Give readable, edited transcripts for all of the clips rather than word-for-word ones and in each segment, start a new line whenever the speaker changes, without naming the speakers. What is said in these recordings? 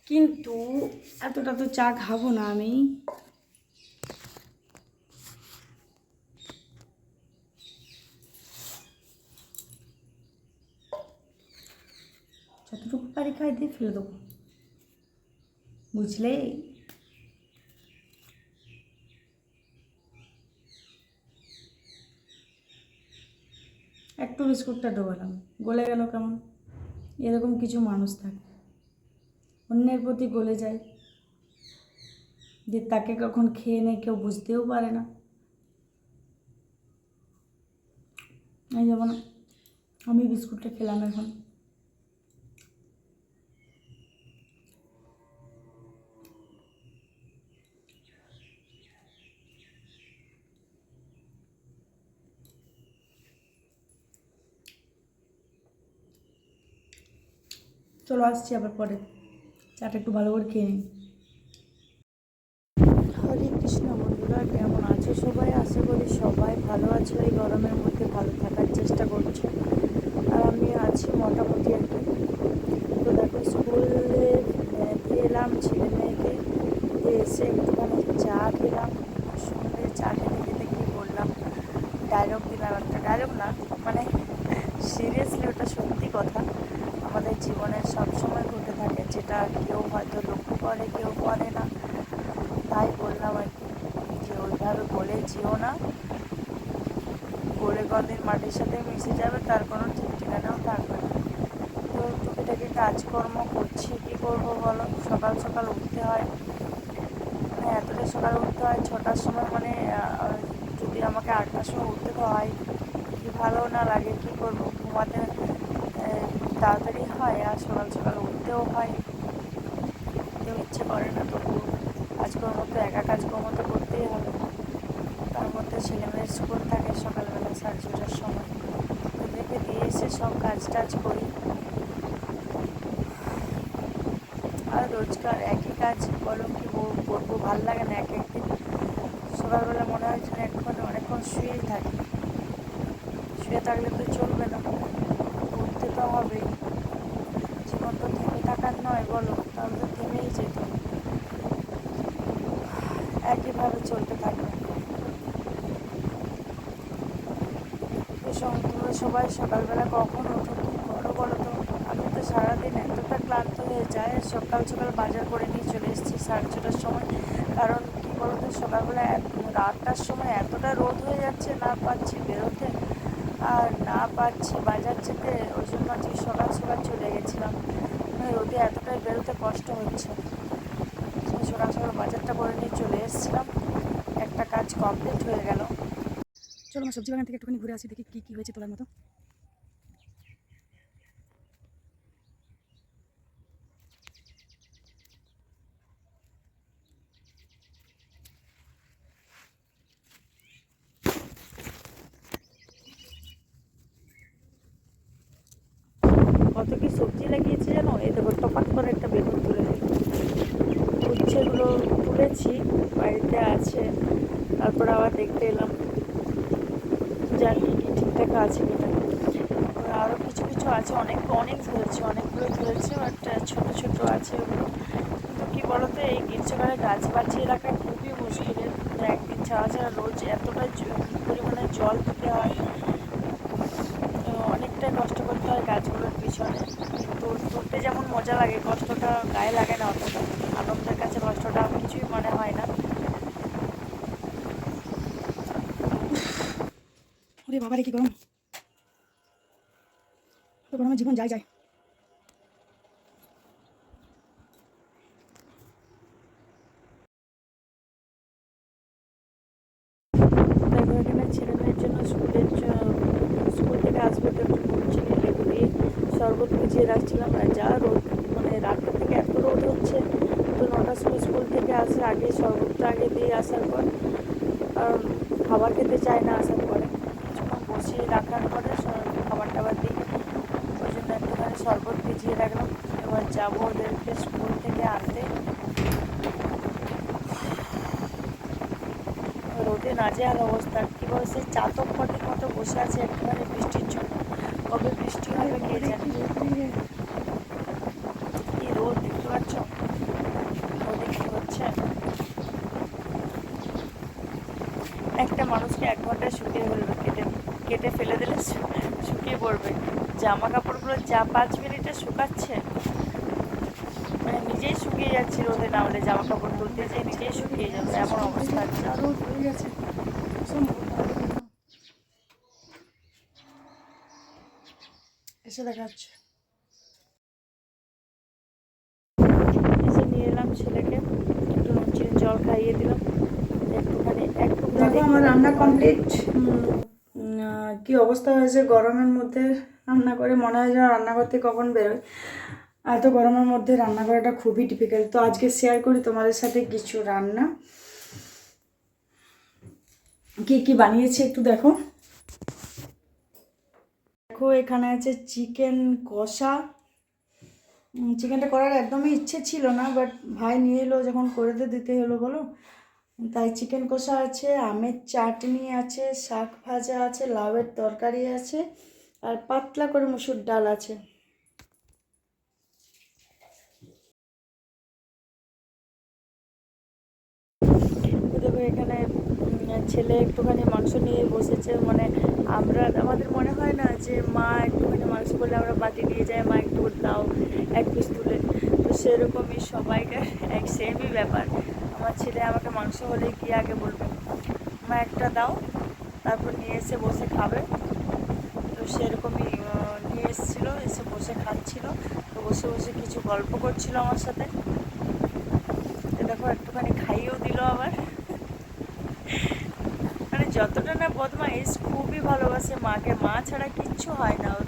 কিন্তু এতটা তো চা খাবো না আমি। যতটুকু পারি খাই দিয়ে ফেলে দেবো, বুঝলে? একটু বিস্কুটটা ডোবালাম, গলে গেল কেমন। এরকম কিছু মানুষ থাকে, অন্যের প্রতি গলে যায়, যে তাকে কখন খেয়ে নেয় কেউ বুঝতেও পারে না। এই যেমন আমি বিস্কুটটা খেলাম এখন। চলো আসছি আবার পরে, চাটা একটু ভালো করে খেয়ে নিই। হরে কৃষ্ণ বন্ধুরা, কেমন আছো সবাই? আশা করি সবাই ভালো আছো, এই গরমের মধ্যে ভালো থাকার চেষ্টা করছো। আর আমি আছি মোটামুটি আর কি। তো দেখো, স্কুলে দিয়ে এলাম ছেলে মেয়েকে, এসে একটুখানি চা খেলাম। সঙ্গে চা খেতে খেতে কী বললাম, ডায়লগ দিলাম একটা, ডায়লগ না মানে সিরিয়াসলি ওটা সত্যি কথা, আমাদের জীবনে সবসময় ঘটে থাকে, যেটা কেউ হয়তো লক্ষ্য করে কেউ করে না। তাই বললাম আর কি, যে ওইভাবে বলে যেও না, গড়ে গন্ধির মাটির সাথে মিশে যাবে, তার কোনো ঠিক ঠিকানাও থাকবে না। তো টুকিটাকি কাজকর্ম করছি, কী করবো বলো, সকাল সকাল উঠতে হয়, মানে এতটাই সকাল উঠতে হয় 6টার সময়, মানে যদি আমাকে 8টার সময় উঠতে হয়, কি ভালো না লাগে, কী করবো, ঘুমাতে তাড়াতাড়ি হয় আর সকাল সকাল উঠতেও হয়, কেউ ইচ্ছে করে না, তবু কাজকর্ম তো একা কাজকর্ম তো করতেই হবে। তার মধ্যে ছেলেমেয়ের স্কুল থাকে সকালবেলা 6:30টার সময়, ওদেরকে দিয়ে এসে সব কাজ টাজ করি। আর রোজকার একই কাজ, বলো কি করবো, ভালো লাগে না। এক একদিন সকালবেলা মনে হয় যেন অনেকক্ষণ শুয়েই থাকি, শুয়ে থাকলে তো চলবে না, উঠতে তো হবেই। জীবন তো থেমে থাকার নয় বলো, তাহলে তো থেমেই যেত, একইভাবে চলতে থাকবে। তোমরা সবাই সকালবেলা কখন ওঠো, কী করো বলো তো? আমি তো সারাদিন এতটা ক্লান্ত হয়ে যায়, সকাল সকাল বাজার করে নিয়ে চলে এসেছি 6:30টার সময়। কারণ কী বলো তো, সকালবেলা 8টার সময় এতটা রোদ হয়ে যাচ্ছে, না পাচ্ছি বেরোতে আর না পাচ্ছি বাজার যেতে, ওই জন্য আজকে সকাল সকাল চলে গেছিলাম, মানে রোদে এতটাই বেরোতে কষ্ট হচ্ছে। সকাল সকাল বাজারটা করে নিয়ে চলে এসেছিলাম, একটা কাজ কমপ্লিট হয়ে গেল। চলো আমার সবজি বাগান থেকে একটুখানি ঘুরে আসি, দেখি কী কী হয়েছে তোলার মতো। কত কি সবজি লাগিয়েছি জানো, এই দেখো টপাক করে একটা বেগুন তুলে দিই, উচ্ছেগুলো তুলেছি, বাড়িতে আছে, তারপর আবার দেখতে এলাম যার কী কী ঠিকঠাক আছে কিনা। আরও কিছু কিছু আছে, অনেকগুলো ধরেছে, বাট ছোটো ছোটো আছে ওগুলো। কিন্তু কী বলতো, এই গ্রীষ্মকালে গাছ বাঁচিয়ে রাখা খুবই মুশকিলের, একদিন ছাড়া ছাড়া রোজ এতটা পরিমাণে জল দিতে হয়, অনেকটাই কষ্ট করতে হয় গাছগুলোর পিছনে। কিন্তু তুলতে যেমন মজা লাগে, কষ্টটা গায়ে লাগে না অতটা, আনন্দের কাছে কষ্টটা কিছুই মনে হয় না। ওরে বাবারে কি গরম, গরমে জীবন যায় যায়। দেখো এখানে ছেলে মেয়ের জন্য স্কুল থেকে আসবে তো একটু নুন চিনি লেবু দিয়ে শরবত ভিজিয়ে রাখছিলাম। আর যা রোদ, মানে রাতটা থেকে এত রোদ হচ্ছে, তো 9টার সময় স্কুল থেকে আসে, আগে শরবতটা আগে দিয়ে আসার পর, কারণ খাবার খেতে চায় না আসার পরে, কিছুক্ষণ বসিয়ে রাখার পরে খাবার টাবার দিই, ওই জন্য একটুখানি শরবত ভিজিয়ে রাখলাম। এবার যাবো ওদেরকে স্কুল থেকে আনতে। রোদে নাজেহাল অবস্থা, কী বল, সেই চাতক পাখির মতো বসে আছে একটুখানি বৃষ্টির জন্য, কবে বৃষ্টি হবে কে জানে। কি রোদ দেখতে পাচ্ছ, মানুষকে 1 ঘন্টায় শুকিয়ে ফেলবে, কেটে কেটে ফেলে দিলে শুকিয়ে পড়বে। জামা কাপড়গুলো যা 5 মিনিটে শুকাচ্ছে, মানে নিজেই শুকিয়ে যাচ্ছি, রোদে না হলে জামা কাপড় তুলতে যে নিজেই শুকিয়ে যাবে এমন অবস্থা আছে।
রোদ হয়ে গেছে এসে দেখাচ্ছে।
এসে নিয়ে এলাম ছেলেকে, একটু নুন চিনি জল খাইয়ে দিলাম, একটু
দেখো আমার রান্না কমপ্লিট। কি অবস্থা হয়েছে গরমের মধ্যে রান্না করে, মনে হয় যেন রান্নাঘর থেকে কখন বেরোয়। এত গরমের মধ্যে রান্না করাটা খুবই ডিফিকাল্ট। তো আজকে শেয়ার করি তোমাদের সাথে কিছু রান্না, কি কি বানিয়েছি একটু দেখো। দেখো এখানে আছে চিকেন কষা। চিকেনটা করার একদমই ইচ্ছে ছিল না, বাট ভাই নিয়ে এলো যখন করে দিতে হলো বলো, তাই চিকেন কষা আছে, আমের চাটনি আছে, শাক ভাজা আছে, লাউয়ের তরকারি আছে, আর পাতলা করে মুসুর ডাল আছে।
দেখো এখানে ছেলে একটুখানি মাংস নিয়ে বসেছে, মানে আমাদের মনে হয় না যে মা একটুখানি মাংস করলে আমরা বাটি নিয়ে যাই, মা একটু দাও 1 পিস তুলে, তো সেরকমই সবাইকার এক সেমই ব্যাপার। আমার ছেলে আমাকে মাংস হলে গিয়ে আগে বলবে মা একটা দাও, তারপর নিয়ে এসে বসে খাবে। তো সেরকমই নিয়ে এসেছিলো, এসে বসে খাচ্ছিল, তো বসে বসে কিছু গল্প করছিল আমার সাথে। তো দেখো একটুখানি খাইয়েও দিল আবার। মানে যতটা না বদমাইশ, খুবই ভালোবাসে মাকে, মা ছাড়া কিচ্ছু হয় না ওর।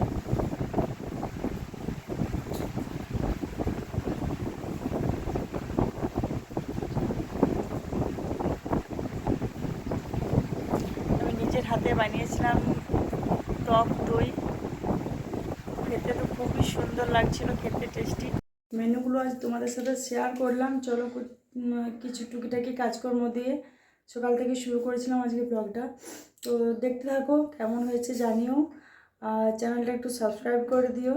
আমি নিজের হাতে বানিয়েছিলাম টক দই, খেতে তো খুবই সুন্দর লাগছিল, খেতে টেস্টি।
মেনুগুলো আজ তোমাদের সাথে শেয়ার করলাম। চলো কিছু টুকিটাকি কাজকর্ম দিয়ে সকাল থেকে শুরু করেছিলাম আজকে ব্লগটা। তো দেখতে থাকো, কেমন হয়েছে জানিও, আর চ্যানেলটা একটু সাবস্ক্রাইব করে দিও।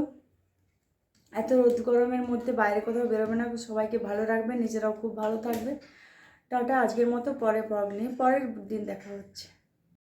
এত রোদ গরমের মধ্যে বাইরে কোথাও বেরোবে না, সবাইকে ভালো রাখবে, নিজেরাও খুব ভালো থাকবে। টাটা, আজকের মতো পরে ব্লগ নিয়ে পরের দিন দেখা হচ্ছে।